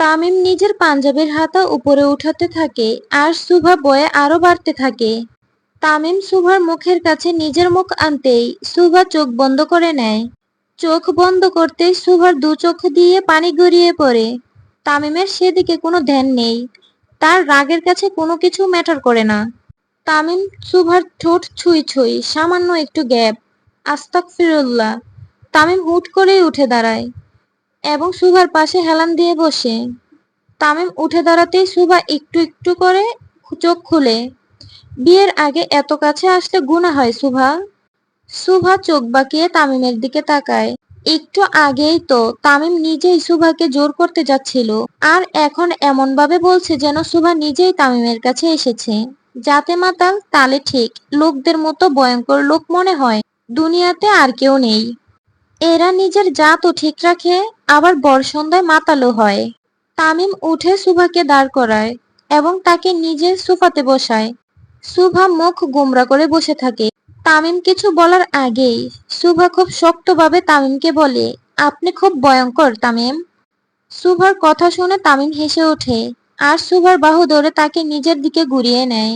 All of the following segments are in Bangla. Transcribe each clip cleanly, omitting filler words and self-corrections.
তামিম নিজের পাঞ্জাবির হাতা উপরে উঠাতে থাকে আর শুভা ভয়ে আরো বাড়তে থাকে। তামিম শুভার মুখের কাছে নিজের মুখ আনতেই শুভা চোখ বন্ধ করে নেয়। চোখ বন্ধ করতেই শুভার দু চোখ দিয়ে পানি গড়িয়ে পড়ে। তামিমের সেদিকে কোনো ধ্যান নেই। তার রাগের কাছে কোনো কিছু ম্যাটার করে না। তামিম শুভার ঠোঁট ছুঁই ছুঁই, সামান্য একটু গ্যাপ। আস্তাগফিরুল্লাহ। তামিম হুট করেই উঠে দাঁড়ায় এবং শুভার পাশে হেলান দিয়ে বসে। তামিম উঠে দাঁড়াতেই শুভা একটু একটু করে চোখ খুলে। বিয়ের আগে এত কাছে আসলে গুনাহ হয় শুভা? শুভা চোখ বাঁকিয়ে তামিমের দিকে তাকায়। একটু আগেই তো তামিম নিজেই শুভাকে জোর করতে যাচ্ছিল, আর এখন এমন ভাবে বলছে যেন শুভা নিজেই তামিমের কাছে এসেছে। যাতে মাতাল তালে ঠিক, লোকদের মতো ভয়ঙ্কর লোক মনে হয় দুনিয়াতে আর কেউ নেই। এরা নিজের জাতও ঠিক রাখে, আবার বর সন্ধ্যায় মাতালও হয়। তামিম উঠে শুভাকে দাঁড় করায় এবং তাকে নিজের সোফাতে বসায়। শুভা মুখ গোমড়া করে বসে থাকে। তামিম কিছু বলার আগেই শুভা খুব শক্তভাবে তামিমকে বলে, আপনি খুব ভয়ঙ্কর তামিম। শুভার কথা শুনে তামিম হেসে ওঠে আর শুভার বাহু ধরে তাকে নিজের দিকে ঘুরিয়ে নেয়।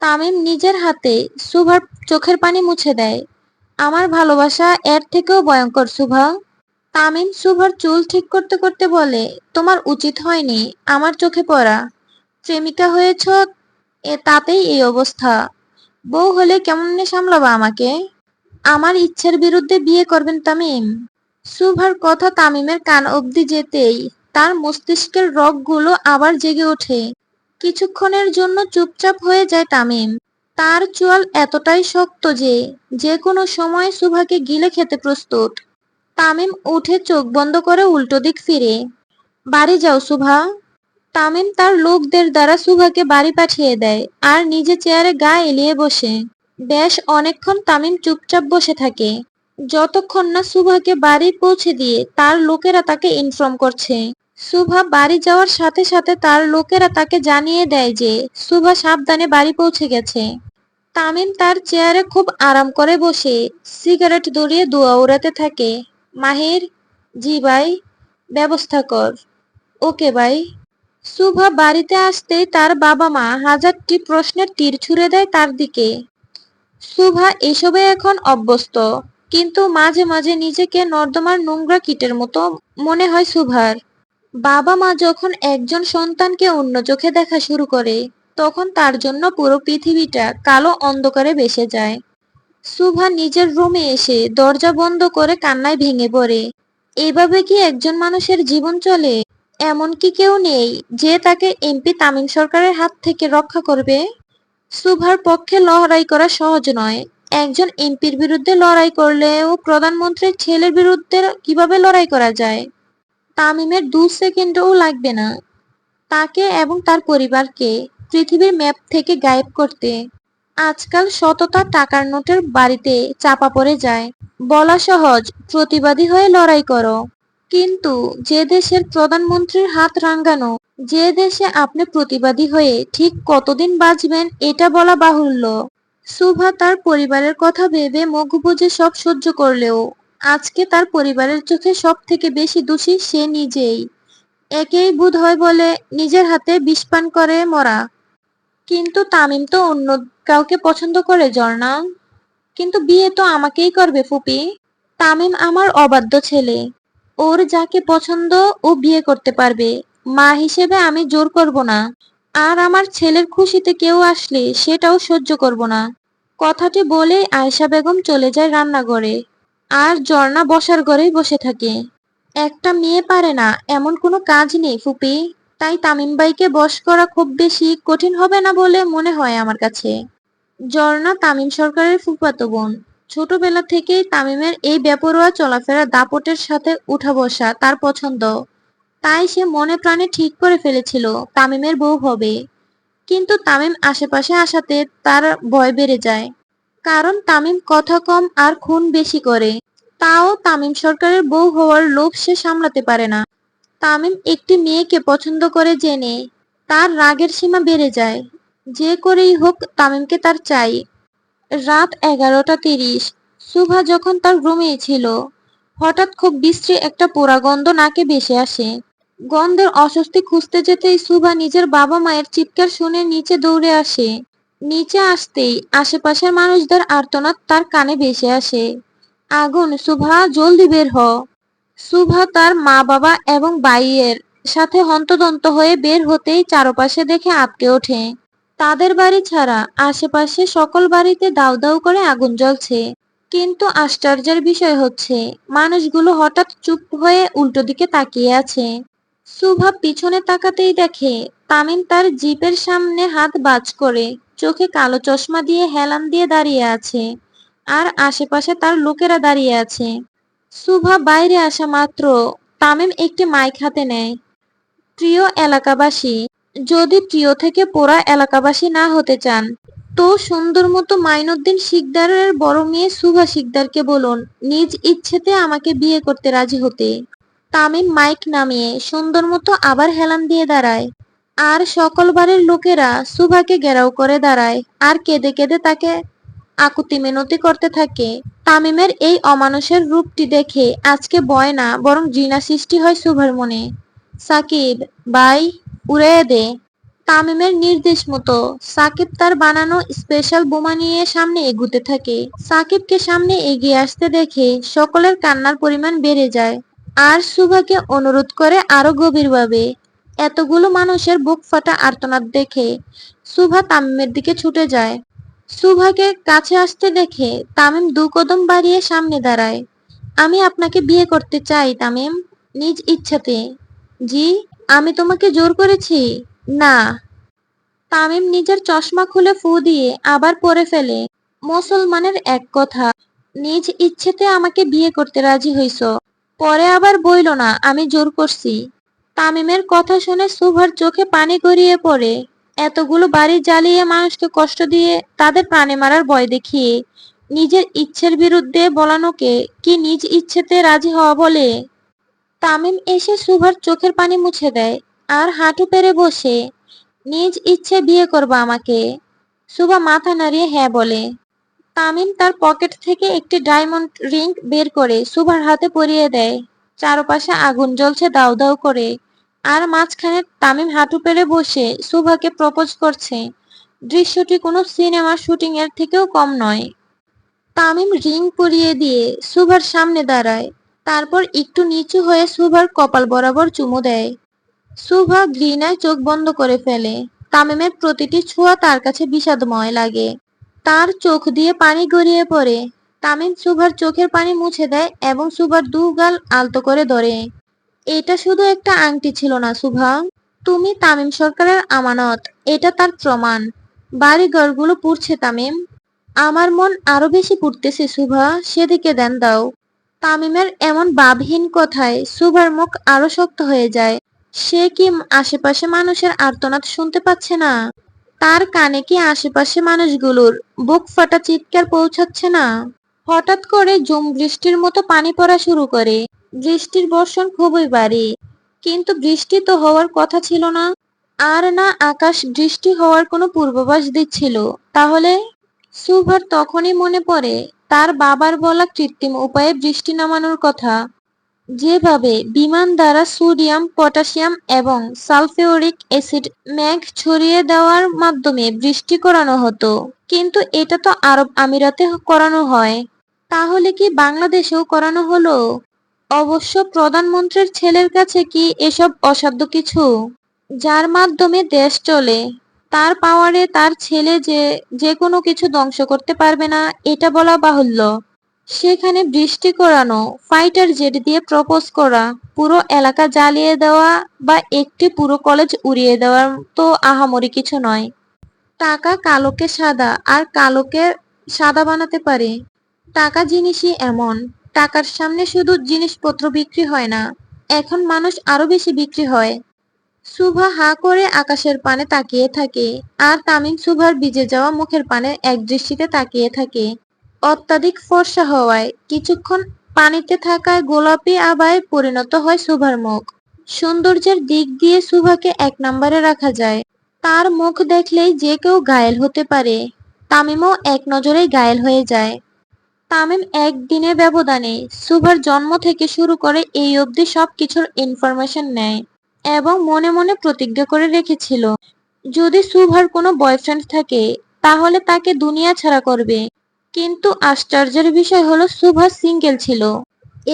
তামিম নিজের হাতে শুভার চোখের পানি মুছে দেয়। আমার ভালোবাসা এর থেকেও ভয়ঙ্কর শুভা। তামিম শুভার চুল ঠিক করতে করতে বলে, তোমার উচিত হয়নি আমার চোখে পড়া। প্রেমিকা হয়েছ, তাতেই এই অবস্থা। বউ হলে কেমনে সামলাবা আমাকে? আমার ইচ্ছের বিরুদ্ধে বিয়ে করবেন তামিম? শুভার কথা তামিমের কান অবধি যেতেই তার মস্তিষ্কের রগগুলো আবার জেগে ওঠে। কিছুক্ষণের জন্য চুপচাপ হয়ে যায় তামিম। তার চোয়াল এতটাই শক্ত যে যে কোনো সময় শুভাকে গিলে খেতে প্রস্তুত। তামিম উঠে চোখ বন্ধ করে উল্টো দিক ফিরে। বাড়ি যাও শুভা। তামিম তার লোকদের দ্বারা শুভাকে বাড়ি পাঠিয়ে দেয় আর নিজে চেয়ারে গা এলিয়ে বসে। বেশ অনেকক্ষণ তামিম চুপচাপ বসে থাকে, যতক্ষণ না শুভাকে বাড়ি পৌঁছে দিয়ে তার লোকেরা তাকে ইনফর্ম করছে। শুভা বাড়ি যাওয়ার সাথে সাথে তার লোকেরা তাকে জানিয়ে দেয় যে শুভা সাবধানে বাড়ি পৌঁছে গেছে। তামিম তার চেয়ারে খুব আরাম করে বসে সিগারেট ধরিয়ে ধোঁয়া উড়াতে থাকে। মাহির, জি ভাই, ব্যবস্থা কর। ওকে ভাই। শুভা বাড়িতে আসতেই তার বাবা মা হাজারটি প্রশ্নের তীর ছুড়ে দেয় তার দিকে। শুভা এসবে এখন অভ্যস্ত, কিন্তু মাঝে মাঝে নিজেকে নর্দমার নোংরা কীটের মতো মনে হয় শুভার। বাবা মা যখন একজন সন্তানকে অন্য চোখে দেখা শুরু করে, তখন তার জন্য পুরো পৃথিবীটা কালো অন্ধকারে ভেসে যায়। শুভা নিজের রুমে এসে দরজা বন্ধ করে কান্নায় ভেঙে পড়ে। এভাবে কি একজন মানুষের জীবন চলে? এমন কি কেউ নেই যে তাকে এমপি তামিম সরকারের হাত থেকে রক্ষা করবে? শুভার পক্ষে লড়াই করা সহজ নয়। একজন এমপির বিরুদ্ধে লড়াই করলেও প্রধানমন্ত্রীর ছেলের বিরুদ্ধে কিভাবে লড়াই করা যায়? তামিমের 2 সেকেন্ডও লাগবে না তাকে এবং তার পরিবারকে পৃথিবীর ম্যাপ থেকে গায়েব করতে। আজকাল সততা টাকার নোটের বাড়িতে চাপা পড়ে যায়। বলা সহজ, প্রতিবাদী হয়ে লড়াই করো, কিন্তু যে দেশের প্রধানমন্ত্রীর হাত রাঙ্গানো, যে দেশে আপনি প্রতিবাদী হয়ে ঠিক কতদিন বাঁচবেন এটা বলা বাহুল্য। শুভা তার পরিবারের কথা ভেবে মুখ বুজে সব সহ্য করলেও আজকে তার পরিবারের চোখে সব থেকে বেশি দোষী সে নিজেই। একেই বোধ হয় বলে নিজের হাতে বিষ পান করে মরা। কিন্তু তামিম তো অন্য কাউকে পছন্দ করে ঝর্ণা। কিন্তু বিয়ে তো আমাকেই করবে ফুপি। তামিম আমার অবাধ্য ছেলে, ওর যাকে পছন্দ ও বিয়ে করতে পারবে। মা হিসেবে আমি জোর করব না, আর আমার ছেলের খুশিতে কেউ আসলে সেটাও সহ্য করব না। কথাটি বলেই আয়েশা বেগম চলে যায় রান্নাঘরে, আর ঝর্ণা বসার ঘরেই বসে থাকে। একটা মেয়ে পারে না এমন কোনো কাজ নেই ফুপি, তাই তামিম ভাইকে বশ করা খুব বেশি কঠিন হবে না বলে মনে হয় আমার কাছে। ঝর্ণা তামিম সরকারের ফুফাতো বোন। ছোটবেলা থেকেই তামিমের এই বেপরোয়া চলাফেরা দাপটের সাথে উঠা বসা তার পছন্দ, তাই সে মনে প্রাণে ঠিক করে ফেলেছিল তামিমের বউ হবে। কিন্তু তামিম আশেপাশে আসাতে তার ভয় বেড়ে যায়, কারণ তামিম কথা কম আর খুন বেশি করে। তাও তামিম সরকারের বউ হওয়ার লোভ সে সামলাতে পারে না। তামিম একটি মেয়েকে পছন্দ করে জেনে তার রাগের সীমা বেড়ে যায়। যে করেই হোক তামিমকে তার চাই। রাত 11:30। শুভা যখন তার রুমেই ছিল, হঠাৎ খুব বিশ্রী একটা পোড়া গন্ধ নাকে ভেসে আসে। গন্ধের অস্বস্তি খুঁজতে যেতেই সুভা নিজের বাবা মায়ের চিৎকার শুনে নিচে দৌড়ে আসে। নিচে আসতেই আশেপাশের মানুষদের আর্তনাদ তার কানে ভেসে আসে। আগুন, সুভা জলদি বের হ। সুভা তার মা বাবা এবং ভাইয়ের সাথে হন্তদন্ত হয়ে বের হতেই চারপাশে দেখে আঁতকে ওঠে। তাদের বাড়ি ছাড়া আশেপাশে সকল বাড়িতে দাউ দাউ করে আগুন জ্বলছে। কিন্তু আশ্চর্যের বিষয় হচ্ছে মানুষগুলো হঠাৎ চুপ হয়ে উল্টো দিকে তাকিয়ে আছে। সুভা পিছনে তাকাতেই দেখে তামিম তার জিপের সামনে হাত বাজ করে চোখে কালো চশমা দিয়ে হেলান দিয়ে দাঁড়িয়ে আছে, আর আশেপাশে তার লোকেরা দাঁড়িয়ে আছে। সুভা বাইরে আসা মাত্র তামিম একটি মাইক হাতে নেয়। প্রিয় এলাকাবাসী, যদি প্রিয় থেকে পোড়া এলাকাবাসী না হতে চান তো সুন্দর মতো মাইনুদ্দিন শিকদারের বড় মেয়ে সুভা শিকদারকে বলুন নিজ ইচ্ছেতে আমাকে বিয়ে করতে রাজি হতে। তামিম মাইক নামিয়ে সুন্দর মতো আবার হেলান দিয়ে দাঁড়ায়, আর সকল বাড়ির লোকেরা সুভাকে ঘেরাও করে দাঁড়ায় আর কেঁদে কেঁদে তাকে আকুতি মিনতি করতে থাকে। তামিমের এই অমানুষের রূপটি দেখে আজকে ভয় না বরং ঘৃণা সৃষ্টি হয় সুভার মনে। সাকিব, বাই, উড়িয়ে দে। তামিমের নির্দেশ মতো সাকিব তার বানানো স্পেশাল বোমা নিয়ে সামনে এগুতে থাকে। সাকিবকে সামনে এগিয়ে আসতে দেখে সকলের কান্নার পরিমাণ বেড়ে যায়, আর সুভাকে অনুরোধ করে আরো গভীরভাবে। এতগুলো মানুষের বুক ফাটা আর্তনাদ দেখে সুভা তামিমের দিকে ছুটে যায়। সুভাকে কাছে আসতে দেখে তামিম দু কদম বাড়িয়ে সামনে দাঁড়ায়। আমি আপনাকে বিয়ে করতে চাই তামিম, নিজ ইচ্ছাতে। জি? আমি তোমাকে জোর করেছি? না। তামিম নিজের চশমা খুলে ফু দিয়ে আবার পরে ফেলে। মুসলমানের এক কথা, নিজ ইচ্ছেতে আমাকে বিয়ে করতে রাজি হইছ, পরে আবার বইল না আমি জোর করছি। তামিমের কথা শুনে সুভার চোখে পানি গড়িয়ে পড়ে। এতগুলো বাড়ি জ্বালিয়ে মানুষকে কষ্ট দিয়ে তাদের প্রাণে মারার ভয় দেখিয়ে নিজের ইচ্ছের বিরুদ্ধে বলানোকে কি নিজ ইচ্ছেতে রাজি হওয়া বলে? তামিম এসে সুভার চোখের পানি মুছে দেয় আর হাঁটু পেরে বসে, নিজ ইচ্ছে বিয়ে করবা আমাকে? সুভা মাথা নাড়িয়ে হ্যাঁ বলে। তামিম তার পকেট থেকে একটি ডায়মন্ড রিং বের করে সুভার হাতে পরিয়ে দেয়। চারপাশে আগুন জ্বলছে দাউ দাউ করে, আর মাঝখানে তামিম হাঁটু পেরে বসে সুভাকে প্রপোজ করছে। দৃশ্যটি কোনো সিনেমার শুটিং এর থেকেও কম নয়। তামিম রিং পরিয়ে দিয়ে সুভার সামনে দাঁড়ায়, তারপর একটু নিচু হয়ে সুভার কপাল বরাবর চুমু দেয়। সুভা ঘৃণায় চোখ বন্ধ করে ফেলে। তামিমের প্রতিটি ছোঁয়া তার কাছে বিষাদময় লাগে। তার চোখ দিয়ে পানি গড়িয়ে পড়ে। তামিম সুভার চোখের পানি মুছে দেয় এবং সুভার দু গাল আলতো করে ধরে। এটা শুধু একটা আংটি ছিল না সুভা, তুমি তামিম সরকারের আমানত, এটা তার প্রমাণ। বাড়ি ঘরগুলো পুড়ছে তামিম, আমার মন আরো বেশি পুড়তেছে সুভা, সেদিকে দেন দাও। তামিমের এমন ভাবহীন কথায় সুভার মুখ আরো শক্ত হয়ে যায়। সে কি আশেপাশে মানুষের আর্তনাদ শুনতে পাচ্ছে না? তার কানে কি আশেপাশে মানুষগুলোর বুক ফাটা চিৎকার পৌঁছাচ্ছে না? হঠাৎ করে ঝুম বৃষ্টির মতো পানি পড়া শুরু করে। বৃষ্টির বর্ষণ খুবই ভারী, কিন্তু বৃষ্টি তো হওয়ার কথা ছিল না। আর না আকাশ বৃষ্টি হওয়ার কোনো পূর্বাভাস দিচ্ছিল। তাহলে সুভার তখনই মনে পড়ে তার বাবার বলা কৃত্রিম উপায়ে বৃষ্টি নামানোর কথা। যেভাবে বিমান দ্বারা সোডিয়াম, পটাশিয়াম এবং সালফিউরিক অ্যাসিড মেঘ ছড়িয়ে দেওয়ার মাধ্যমে বৃষ্টি করানো হতো, কিন্তু এটা তো আরব আমিরাতে করানো হয়। তাহলে কি বাংলাদেশেও করানো হলো? অবশ্য প্রধানমন্ত্রীর ছেলের কাছে কি এসব অসাধ্য কিছু? যার মাধ্যমে দেশ চলে, তার পাওয়ারে তার ছেলে যে যে কোনো কিছু ধ্বংস করতে পারবে না এটা বলা বাহুল্য। সেখানে বৃষ্টি করানো, ফাইটার জেট দিয়ে প্রপোজ করা, পুরো এলাকা জ্বালিয়ে দেওয়া বা একটি পুরো কলেজ উড়িয়ে দেওয়ার তো আহামরি কিছু নয়। টাকা কালোকে সাদা আর কালোকে সাদা বানাতে পারে। টাকা জিনিসই এমন, টাকার সামনে শুধু জিনিসপত্র বিক্রি হয় না, এখন মানুষ আরো বেশি বিক্রি হয়। সুভা হাঁ করে আকাশের পানে তাকিয়ে থাকে, আর তামিম সুভার ভিজে যাওয়া মুখের পানে এক দৃষ্টিতে তাকিয়ে থাকে। অত্যাধিক ফর্সা হওয়ায় কিছুক্ষণ পানিতে থাকায় গোলাপি আভায় পরিণত হয় সুভার মুখ। সৌন্দর্যের দিক দিয়ে সুভাকে এক নম্বরে রাখা যায়। তার মুখ দেখলেই যে কেউ ঘায়েল হতে পারে। তামিমও এক নজরেই ঘায়েল হয়ে যায়। তামিম একদিনের ব্যবধানে সুভার জন্ম থেকে শুরু করে এই অবধি সবকিছুর ইনফরমেশন নেয়। এবং মনে মনে প্রতিজ্ঞা করে রেখেছিল, যদি শুভার কোনো বয়ফ্রেন্ড থাকে তাহলে তাকে দুনিয়া ছাড়া করবে। কিন্তু আশ্চর্যের বিষয় হলো শুভা সিঙ্গেল ছিল।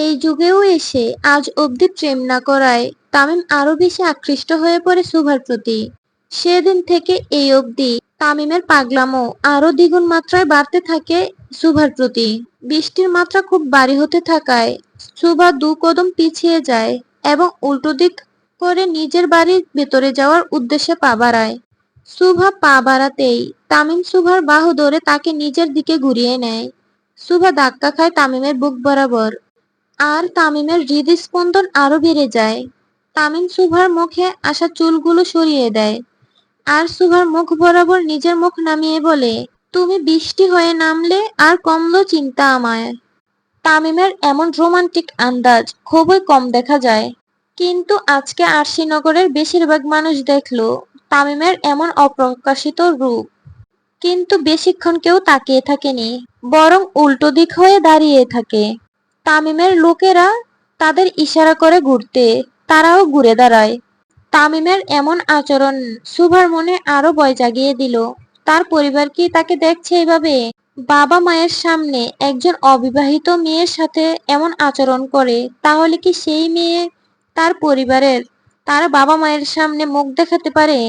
এই যুগেও এসে আজ অবধি প্রেম না করায় তামিম আরো বেশি আকৃষ্ট হয়ে পড়ে শুভার প্রতি। সেদিন থেকে এই অবধি তামিমের পাগলামো আরো দ্বিগুণ মাত্রায় বাড়তে থাকে শুভার প্রতি। বৃষ্টির মাত্রা খুব ভারী হতে থাকায় শুভা 2 কদম পিছিয়ে যায় এবং উল্টো দিক করে নিজের বাড়ির ভেতরে যাওয়ার উদ্দেশ্যে পা বাড়ায়। শুভা পা বাড়াতেই তামিম শুভার বাহু ধরে তাকে নিজের দিকে ঘুরিয়ে নেয়। শুভা ধাক্কা খায় তামিমের বুক বরাবর, আর তামিমের হৃদস্পন্দন আরো বেড়ে যায়। তামিম শুভার মুখে আসা চুলগুলো সরিয়ে দেয়, আর শুভার মুখ বরাবর নিজের মুখ নামিয়ে বলে, তুমি বৃষ্টি হয়ে নামলে আর কমলো চিন্তা আমায়। তামিমের এমন রোমান্টিক আন্দাজ খুবই কম দেখা যায়, কিন্তু আজকে আরশিনগরের বেশিরভাগ মানুষ দেখলো তামিমের এমন অপ্রকাশিত রূপ। কিন্তু বেশিক্ষণ কেউ তাকিয়ে থাকেনি, বরং উল্টো দিক হয়ে দাঁড়িয়ে থাকে। তামিমের লোকেরা তাদের ইশারা করে ঘুরতে, তারাও ঘুরে দাঁড়ায়। তামিমের এমন আচরণ শুভার মনে আরো ভয় জাগিয়ে দিল। তার পরিবার কি তাকে দেখছে এভাবে? বাবা মায়ের সামনে একজন অবিবাহিত মেয়ের সাথে এমন আচরণ করে, তাহলে কি সেই মেয়ে তার পরিবারের, তার বাবা মায়ের সামনে মুখ দেখাতে পারে?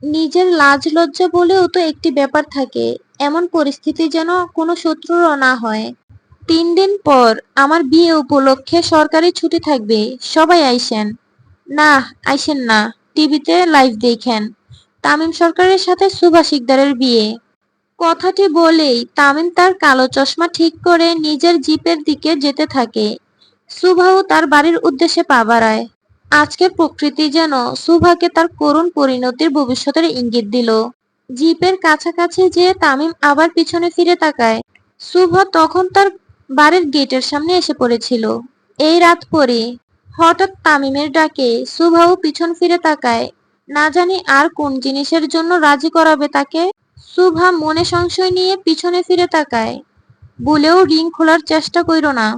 নিজের লাজ লজ্জা বলেও তো একটি ব্যাপার থাকে, এমন পরিস্থিতি যেন কোনো শত্রুরও না হয়। 3 দিন পর আমার বিয়ে উপলক্ষে সরকারি ছুটি থাকবে, সবাই আইসেন। না, আইসেন না, টিভিতে লাইভ দেখেন, তামিম সরকারের সাথে শুভা শিকদারের বিয়ে। কথাটি বলেই তামিম তার কালো চশমা ঠিক করে নিজের জিপের দিকে যেতে থাকে। শুভাও তার বাড়ির উদ্দেশ্যে পা বাড়ায়। আজকের প্রকৃতি যেন শুভাকে তার করুণ পরিণতির ভবিষ্যতের ইঙ্গিত দিল। জিপের কাছাকাছি যেয়ে তামিম আবার পিছনে ফিরে তাকায়। শুভা তখন তার বাড়ির গেটের সামনে এসে পড়েছিল। এই রাত পরে হঠাৎ তামিমের ডাকে শুভাও পিছন ফিরে তাকায়, না জানি আর কোন জিনিসের জন্য রাজি করাবে তাকে। শুভা মনে সংশয় নিয়ে পিছনে ফিরে তাকায়, বলেও রিং খোলার চেষ্টা কইরো না,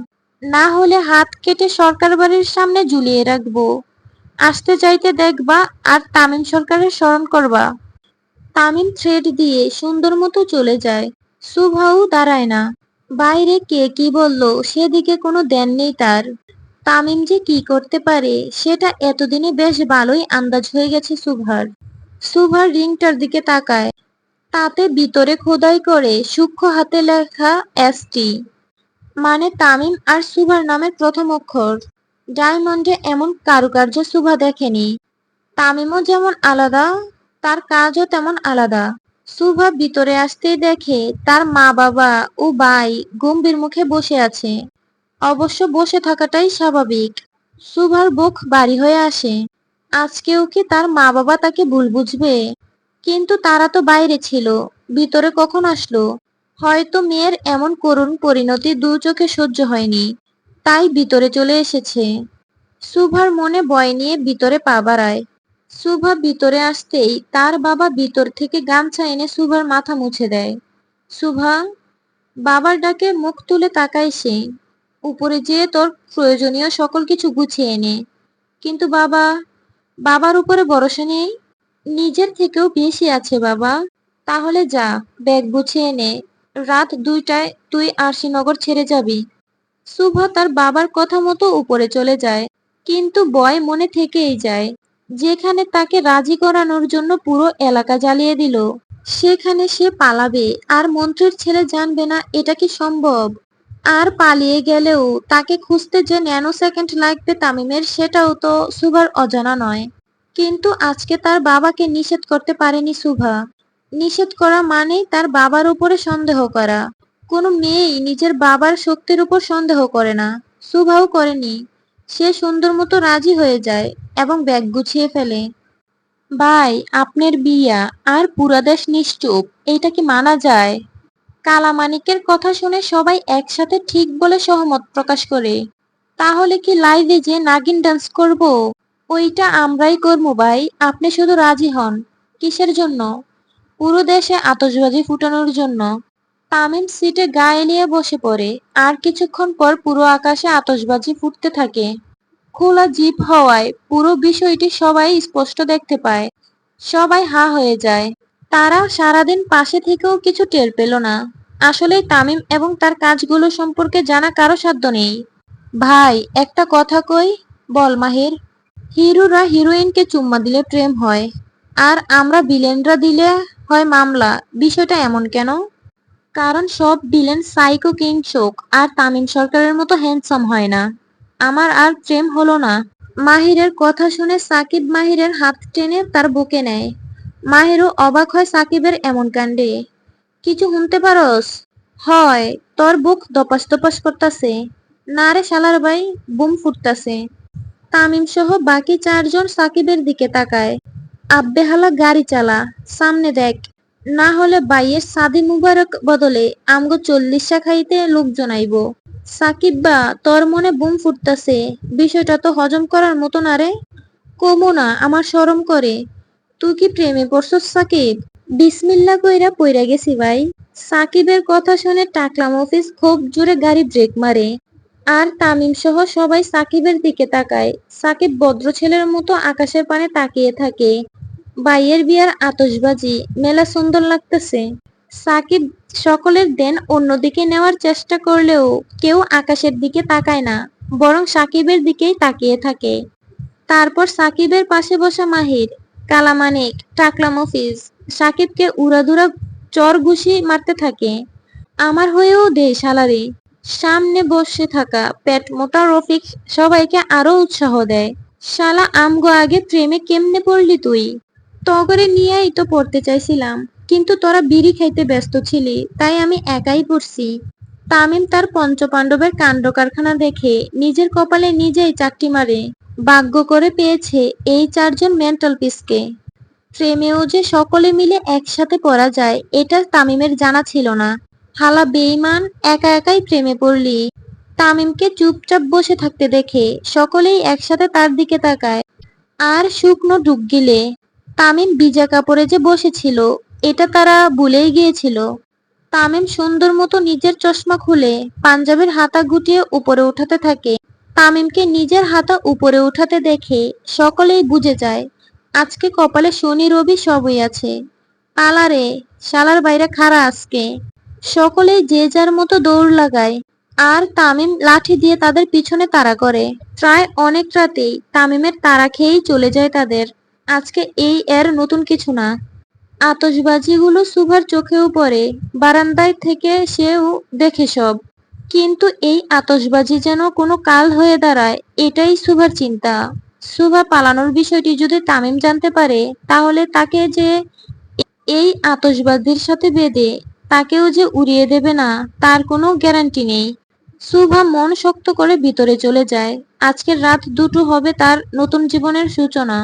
না হলে হাত কেটে সরকার বাড়ির সামনে ঝুলিয়ে রাখবো। আসতে চাইতে দেখবা আর তামিম সরকারের স্মরণ করবা। তামিম থ্রেড দিয়ে সুন্দর মতো চলে যায়। শুভাও দাঁড়ায় না। বাইরে কে কি বলল সেদিকে কোনো ধ্যান নেই তার। তামিম যে কি করতে পারে সেটা এতদিনে বেশ ভালোই আন্দাজ হয়ে গেছে শুভার। শুভার রিংটার দিকে তাকায়, তাতে ভিতরে খোদাই করে সূক্ষ্ম হাতে লেখা ST, মানে তামিম আর শুভার নামের প্রথম অক্ষর। ডায়মন্ডে এমন কারুকার্য শুভা দেখেনি। তামিমও যেমন আলাদা, তার কাজও তেমন আলাদা। শুভা ভিতরে আসতেই দেখে তার মা বাবা ও ভাই গম্ভীর মুখে বসে আছে। অবশ্য বসে থাকাটাই স্বাভাবিক। শুভার বুক ভারী হয়ে আসে। আজকেও কি তার মা বাবা তাকে ভুল বুঝবে? কিন্তু তারা তো বাইরে ছিল, ভিতরে কখন আসলো? হয়তো মেয়ের এমন করুণ পরিণতি দু চোখে সহ্য হয়নি, তাই ভিতরে চলে এসেছে। শুভার মনে ভয় নিয়ে ভিতরে পা বাড়ায়। শুভা ভিতরে আসতেই তার বাবা ভিতর থেকে গামছা এনে শুভার মাথা মুছে দেয়। শুভা, বাবার ডাকে মুখ তুলে তাকায় সে। উপরে যেয়ে তোর প্রয়োজনীয় সকল কিছু গুছিয়ে এনে। কিন্তু বাবা, বাবার উপরে ভরসা নেই? নিজের থেকেও বেশি আছে বাবা। তাহলে যা, ব্যাগ গুছিয়ে নে, রাত 2টায় তুই আরশিনগর ছেড়ে যাবি। শুভ তার বাবার কথা মতো উপরে চলে যায়, কিন্তু ভয় মনে থেকেই যায়। যেখানে তাকে রাজি করানোর জন্য পুরো এলাকা জ্বালিয়ে দিল, সেখানে সে পালাবে আর মন্ত্রীর ছেলে জানবে না, এটা কি সম্ভব? আর পালিয়ে গেলেও তাকে খুঁজতে যে ন্যানো সেকেন্ড লাগবে তামিমের, সেটাও তো শুভার অজানা নয়। কিন্তু আজকে তার বাবাকে নিষেধ করতে পারেনি শুভা। নিষেধ করা মানেই তার বাবার উপরে সন্দেহ করা। কোনো মেয়েই নিজের বাবার শক্তির উপর সন্দেহ করে না, শুভাও করেনি। সে সুন্দর মতো রাজি হয়ে যায় এবং ব্যাগ গুছিয়ে ফেলে। ভাই, আপনার বিয়া আর পুরা দেশ নিশ্চুপ, এইটা কি মানা যায়? কালামানিকের কথা শুনে সবাই একসাথে ঠিক বলে সহমত প্রকাশ করে। তাহলে কি লাইভে যে নাগিন ডান্স করব? ওইটা আমরাই করবো ভাই, আপনি শুধু রাজি হন। কিসের জন্য? পুরো দেশে আতশবাজি ফুটানোর জন্য। তামিম সিটে গা এলিয়ে বসে পড়ে, আর কিছুক্ষণ পর পুরো আকাশে আতশবাজি ফুটতে থাকে। খোলা জিপ হওয়ায় পুরো বিষয়টি সবাই স্পষ্ট দেখতে পায়। সবাই হা হয়ে যায়। তারা সারাদিন পাশে থেকেও কিছু টের পেল না। আসলে তামিম এবং তার কাজগুলো সম্পর্কে জানা কারো সাধ্য নেই। ভাই, একটা কথা কই। বল মাহির। হিরোরা হিরোইনকে চুম্মা দিলে প্রেম হয়, আর আমরা ভিলেনরা দিলে হয় মামলা। বিষয়টা এমন কেন? কারণ সব ভিলেন সাইকো কিংসক আর তামিম সরকারের মতো হ্যান্ডসাম হয় না। আমার আর প্রেম হলো না। মাহিরের কথা শুনে সাকিব মাহিরের হাত টেনে তার বুকে নেয়। মাহিরও অবাক হয় সাকিবের এমন কাণ্ডে। কিছু শুনতে পারস? হয়, তোর বুক ধপাস ধপাস করতাছে। না রে শালার ভাই, বুম ফুটতাছে। তামিম সহ বাকি চারজন সাকিবের দিকে তাকায়। আব্বে হালা গাড়ি চালা, সামনে দেখ, না হলে বাইয়ের সাদি মুবারক বদলে আমগো 40 খাইতে লোকজন আইব। সাকিব বা, তোর মনে বুম ফুটতাছে, বিষয়টা তো হজম করার মতো না রে। কমু না, আমার শরম করে। তুই কি প্রেমে পড়ছস সাকিব? বিসমিল্লা কইরা পইরা গেছি ভাই। সাকিবের কথা শুনে টাকলা মফিজ খুব জোরে গাড়ি ব্রেক মারে। আর তামিম সহ সবাই সাকিবের দিকে তাকায়। সাকিব ভদ্র ছেলের মতো আকাশের পানে তাকিয়ে থাকে। ভাইয়ের বিয়ার আতশবাজি মেলা সুন্দর লাগতেছে। সাকিব সকলের দেন অন্যদিকে নেওয়ার চেষ্টা করলেও কেউ আকাশের দিকে তাকায় না, বরং সাকিবের দিকেই তাকিয়ে থাকে। তারপর সাকিবের পাশে বসা মাহির, কালামানিক, টাকলা মফিজ সাকিবকে উড়াধুরা চর ঘুষি মারতে থাকে। আমার হয়েও দে শালারে। সামনে বসে থাকা পেট মোটা রফিক সবাইকে আরো উৎসাহ দেয়। শালা আমগো আগে প্রেমে কেমনে পড়লি তুই? তগরে নিয়েই তো পড়তে চাইছিলাম, কিন্তু তোরা বিড়ি খাইতে ব্যস্ত ছিলি, তাই আমি একাই পড়ছি। তামিম তার পঞ্চপাণ্ডবের কাণ্ড কারখানা দেখে নিজের কপালে নিজেই চারটি মারে। ভাগ্য করে পেয়েছে এই চারজন মেন্টাল পিসকে। প্রেমেও যে সকলে মিলে একসাথে পড়া যায় এটা তামিমের জানা ছিল না। হালা বেঈমান, একা একাই প্রেমে পড়লি। তামিমকে চুপচাপ বসে থাকতে দেখে সকলেই একসাথে তার দিকে তাকায় আর শুকনো ঢুক গিলে। তামিম ভিজা কাপড়ে যে বসেছিল এটা তারা ভুলেই গিয়েছিল। তামিম সুন্দর মতো নিজের চশমা খুলে পাঞ্জাবির হাতা গুটিয়ে উপরে উঠাতে থাকে। তামিমকে নিজের হাতা উপরে উঠাতে দেখে সকলেই বুঝে যায় আজকে কপালে শনি রবি সবই আছে। পালারে, শালার বাইরে খাড়া আজকে। সকলেই যে যার মতো দৌড় লাগায় আর তামিম লাঠি দিয়ে তাদের পিছনে তাড়া করে। প্রায় অনেক রাতেই তামিমের তাড়া খেয়েই চলে যায় তাদের। আজকে এই এর নতুন কিছু না। আতশবাজিগুলো সুভার চোখেও পড়ে। বারান্দায় থেকে সেও দেখে সব। কিন্তু এই আতশবাজি যেন কোনো কাল হয়ে দাঁড়ায়, এটাই সুভার চিন্তা। সুভা পালানোর বিষয়টি যদি তামিম জানতে পারে, তাহলে তাকে যে এই আতশবাজির সাথে বেঁধে তাকেও যে উড়িয়ে দেবে না তার কোনো গ্যারান্টি নেই। সুভা মন শক্ত করে ভিতরে চলে যায়। আজকের রাত দুটো হবে তার নতুন জীবনের সূচনা।